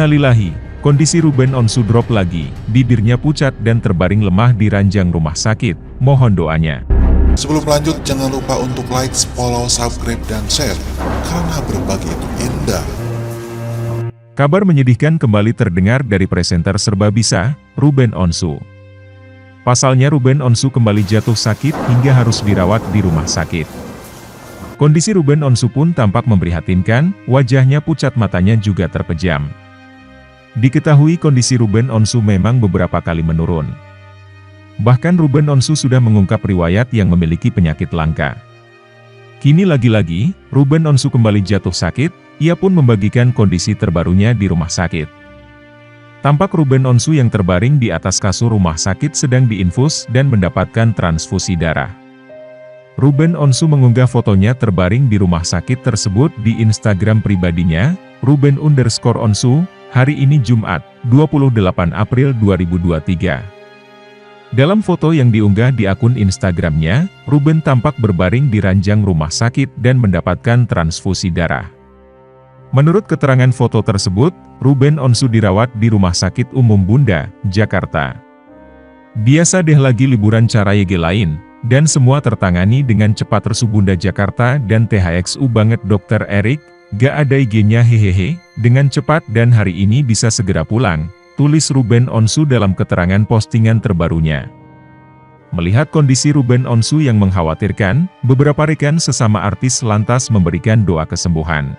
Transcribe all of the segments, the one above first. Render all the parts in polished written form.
Innalillahi, kondisi Ruben Onsu drop lagi, bibirnya pucat dan terbaring lemah di ranjang rumah sakit, mohon doanya. Sebelum lanjut, jangan lupa untuk like, follow, subscribe, dan share, karena berbagi itu indah. Kabar menyedihkan kembali terdengar dari presenter Serba Bisa, Ruben Onsu. Pasalnya Ruben Onsu kembali jatuh sakit hingga harus dirawat di rumah sakit. Kondisi Ruben Onsu pun tampak memprihatinkan, wajahnya pucat, matanya juga terpejam. Diketahui kondisi Ruben Onsu memang beberapa kali menurun. Bahkan Ruben Onsu sudah mengungkap riwayat yang memiliki penyakit langka. Kini lagi-lagi, Ruben Onsu kembali jatuh sakit, ia pun membagikan kondisi terbarunya di rumah sakit. Tampak Ruben Onsu yang terbaring di atas kasur rumah sakit sedang diinfus dan mendapatkan transfusi darah. Ruben Onsu mengunggah fotonya terbaring di rumah sakit tersebut di Instagram pribadinya, Ruben_Onsu, hari ini Jumat, 28 April 2023. Dalam foto yang diunggah di akun Instagramnya, Ruben tampak berbaring di ranjang rumah sakit dan mendapatkan transfusi darah. Menurut keterangan foto tersebut, Ruben Onsu dirawat di Rumah Sakit Umum Bunda, Jakarta. Biasa deh lagi liburan cara YG lain, dan semua tertangani dengan cepat. Resu Bunda Jakarta dan THXU banget Dr. Erik, gak ada IG-nya hehehe, dengan cepat dan hari ini bisa segera pulang, tulis Ruben Onsu dalam keterangan postingan terbarunya. Melihat kondisi Ruben Onsu yang mengkhawatirkan, beberapa rekan sesama artis lantas memberikan doa kesembuhan.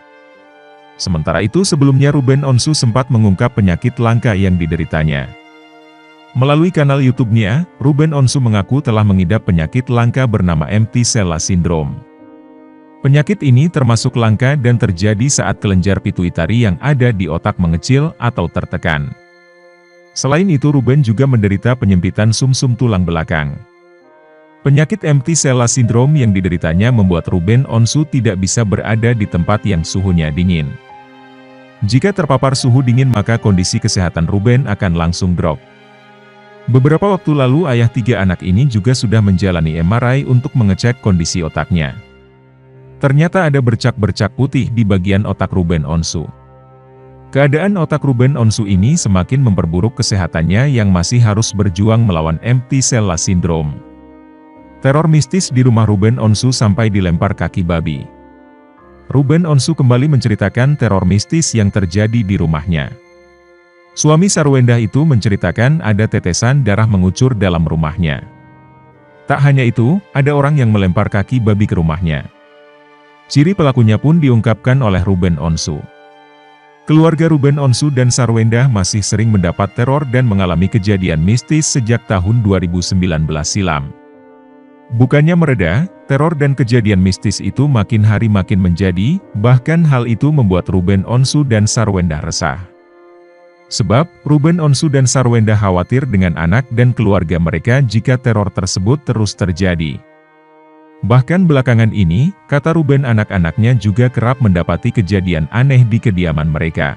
Sementara itu sebelumnya Ruben Onsu sempat mengungkap penyakit langka yang dideritanya. Melalui kanal YouTube-nya, Ruben Onsu mengaku telah mengidap penyakit langka bernama Empty-Sella Syndrome. Penyakit ini termasuk langka dan terjadi saat kelenjar pituitari yang ada di otak mengecil atau tertekan. Selain itu Ruben juga menderita penyempitan sumsum tulang belakang. Penyakit Empty-Sella Syndrome yang dideritanya membuat Ruben Onsu tidak bisa berada di tempat yang suhunya dingin. Jika terpapar suhu dingin maka kondisi kesehatan Ruben akan langsung drop. Beberapa waktu lalu ayah 3 anak ini juga sudah menjalani MRI untuk mengecek kondisi otaknya. Ternyata ada bercak-bercak putih di bagian otak Ruben Onsu. Keadaan otak Ruben Onsu ini semakin memperburuk kesehatannya yang masih harus berjuang melawan Empty-Sella Syndrome. Teror mistis di rumah Ruben Onsu sampai dilempar kaki babi. Ruben Onsu kembali menceritakan teror mistis yang terjadi di rumahnya. Suami Sarwendah itu menceritakan ada tetesan darah mengucur dalam rumahnya. Tak hanya itu, ada orang yang melempar kaki babi ke rumahnya. Ciri pelakunya pun diungkapkan oleh Ruben Onsu. Keluarga Ruben Onsu dan Sarwendah masih sering mendapat teror dan mengalami kejadian mistis sejak tahun 2019 silam. Bukannya mereda, teror dan kejadian mistis itu makin hari makin menjadi, bahkan hal itu membuat Ruben Onsu dan Sarwendah resah. Sebab, Ruben Onsu dan Sarwendah khawatir dengan anak dan keluarga mereka jika teror tersebut terus terjadi. Bahkan belakangan ini, kata Ruben anak-anaknya juga kerap mendapati kejadian aneh di kediaman mereka.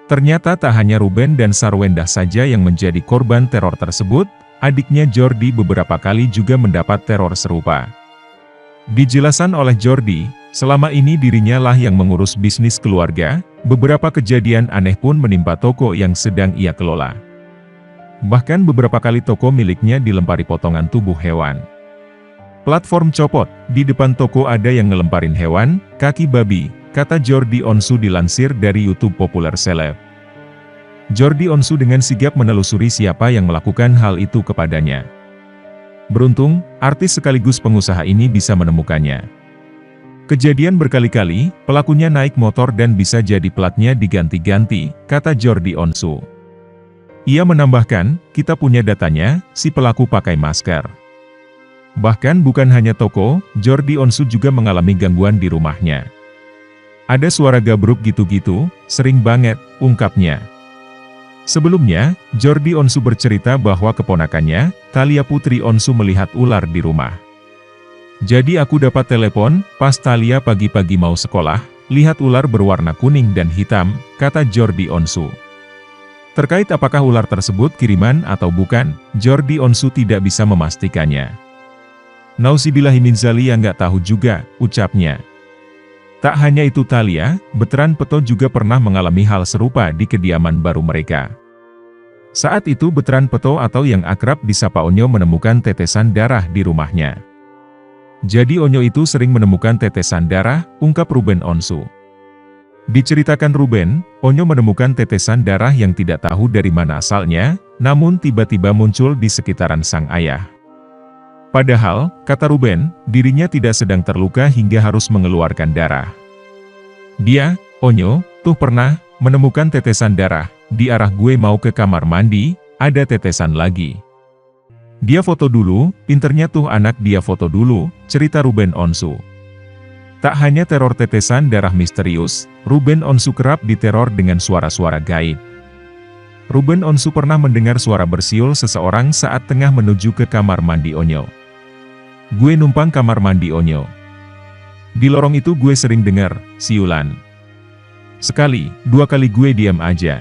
Ternyata tak hanya Ruben dan Sarwendah saja yang menjadi korban teror tersebut, adiknya Jordi beberapa kali juga mendapat teror serupa. Dijelaskan oleh Jordi, selama ini dirinya lah yang mengurus bisnis keluarga, beberapa kejadian aneh pun menimpa toko yang sedang ia kelola. Bahkan beberapa kali toko miliknya dilempari potongan tubuh hewan. Platform copot, di depan toko ada yang ngelemparin hewan, kaki babi, kata Jordi Onsu dilansir dari YouTube populer seleb. Jordi Onsu dengan sigap menelusuri siapa yang melakukan hal itu kepadanya. Beruntung, artis sekaligus pengusaha ini bisa menemukannya. Kejadian berkali-kali, pelakunya naik motor dan bisa jadi platnya diganti-ganti, kata Jordi Onsu. Ia menambahkan, kita punya datanya, si pelaku pakai masker. Bahkan bukan hanya toko, Jordi Onsu juga mengalami gangguan di rumahnya. Ada suara gabruk gitu-gitu, sering banget, ungkapnya. Sebelumnya, Jordi Onsu bercerita bahwa keponakannya, Thalia Putri Onsu melihat ular di rumah. Jadi aku dapat telepon, pas Thalia pagi-pagi mau sekolah, lihat ular berwarna kuning dan hitam, kata Jordi Onsu. Terkait apakah ular tersebut kiriman atau bukan, Jordi Onsu tidak bisa memastikannya. Nauzubillahi min dzalik, yang nggak tahu juga, ucapnya. Tak hanya itu Thalia, Betran Peto juga pernah mengalami hal serupa di kediaman baru mereka. Saat itu Betran Peto atau yang akrab disapa Onyo menemukan tetesan darah di rumahnya. Jadi Onyo itu sering menemukan tetesan darah, ungkap Ruben Onsu. Diceritakan Ruben, Onyo menemukan tetesan darah yang tidak tahu dari mana asalnya, namun tiba-tiba muncul di sekitaran sang ayah. Padahal, kata Ruben, dirinya tidak sedang terluka hingga harus mengeluarkan darah. Dia, Onyo, tuh pernah menemukan tetesan darah, di arah gue mau ke kamar mandi, ada tetesan lagi. Dia foto dulu, pinternya tuh anak dia foto dulu, cerita Ruben Onsu. Tak hanya teror tetesan darah misterius, Ruben Onsu kerap diteror dengan suara-suara gaib. Ruben Onsu pernah mendengar suara bersiul seseorang saat tengah menuju ke kamar mandi Onyo. Gue numpang kamar mandi Onyo. Di lorong itu gue sering dengar siulan. Sekali, dua kali gue diam aja.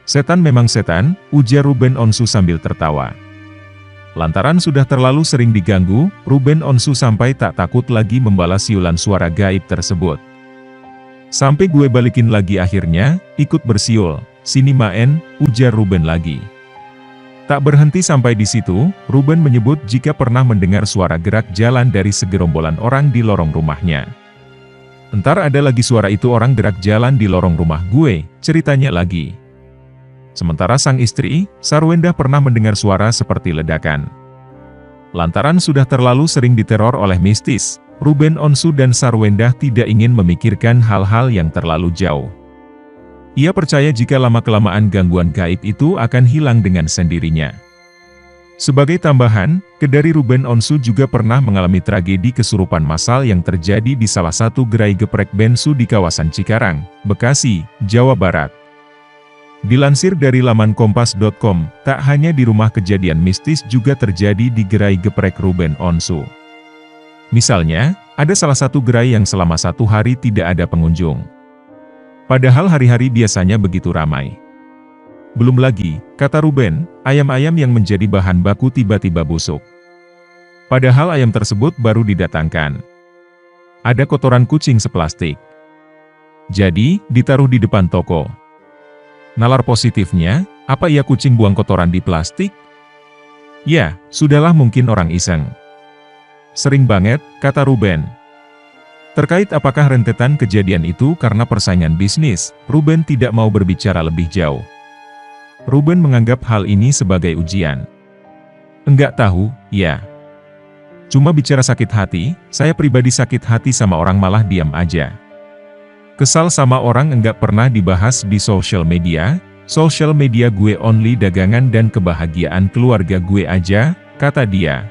Setan memang setan, ujar Ruben Onsu sambil tertawa. Lantaran sudah terlalu sering diganggu, Ruben Onsu sampai tak takut lagi membalas siulan suara gaib tersebut. Sampai gue balikin lagi akhirnya, ikut bersiul, sini maen, ujar Ruben lagi. Tak berhenti sampai di situ, Ruben menyebut jika pernah mendengar suara gerak jalan dari segerombolan orang di lorong rumahnya. Entar ada lagi suara itu orang gerak jalan di lorong rumah gue, ceritanya lagi. Sementara sang istri, Sarwendah pernah mendengar suara seperti ledakan. Lantaran sudah terlalu sering diteror oleh mistis, Ruben Onsu dan Sarwendah tidak ingin memikirkan hal-hal yang terlalu jauh. Ia percaya jika lama-kelamaan gangguan gaib itu akan hilang dengan sendirinya. Sebagai tambahan, Kedari Ruben Onsu juga pernah mengalami tragedi kesurupan massal yang terjadi di salah satu gerai geprek bensu di kawasan Cikarang, Bekasi, Jawa Barat. Dilansir dari laman kompas.com, tak hanya di rumah kejadian mistis juga terjadi di gerai geprek Ruben Onsu. Misalnya, ada salah satu gerai yang selama 1 hari tidak ada pengunjung. Padahal hari-hari biasanya begitu ramai. Belum lagi, kata Ruben, ayam-ayam yang menjadi bahan baku tiba-tiba busuk. Padahal ayam tersebut baru didatangkan. Ada kotoran kucing seplastik. Jadi, ditaruh di depan toko. Nalar positifnya, apa ia kucing buang kotoran di plastik? Ya, sudahlah mungkin orang iseng. Sering banget, kata Ruben. Terkait apakah rentetan kejadian itu karena persaingan bisnis, Ruben tidak mau berbicara lebih jauh. Ruben menganggap hal ini sebagai ujian. Enggak tahu, ya. Cuma bicara sakit hati, saya pribadi sakit hati sama orang malah diam aja. Kesal sama orang enggak pernah dibahas di sosial media gue only dagangan dan kebahagiaan keluarga gue aja, kata dia.